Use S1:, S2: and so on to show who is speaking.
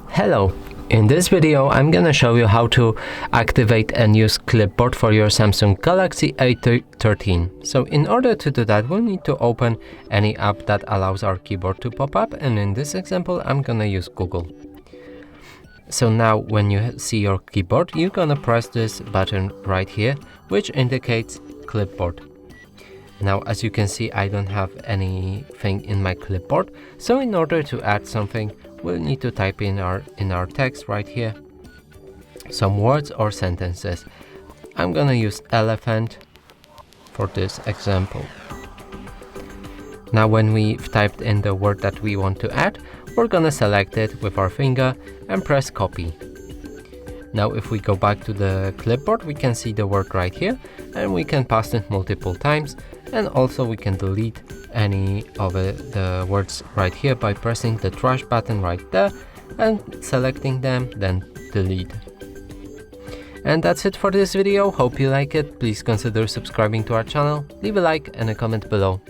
S1: Hello! In this video I'm gonna show you how to activate and use Clipboard for your Samsung Galaxy A13. So in order to do that, we'll need to open any app that allows our keyboard to pop up, and in this example I'm gonna use Google. So now when you see your keyboard, you're gonna press this button right here, which indicates Clipboard. Now, as you can see, I don't have anything in my clipboard, so in order to add something, we'll need to type in our text right here some words or sentences. I'm gonna use elephant for this example. Now when we've typed in the word that we want to add, we're gonna select it with our finger and press copy. Now if we go back to the clipboard, we can see the word right here, and we can paste it multiple times, and also we can delete any of the words right here by pressing the trash button right there and selecting them, then delete. And that's it for this video. Hope you like it. Please consider subscribing to our channel, leave a like and a comment below.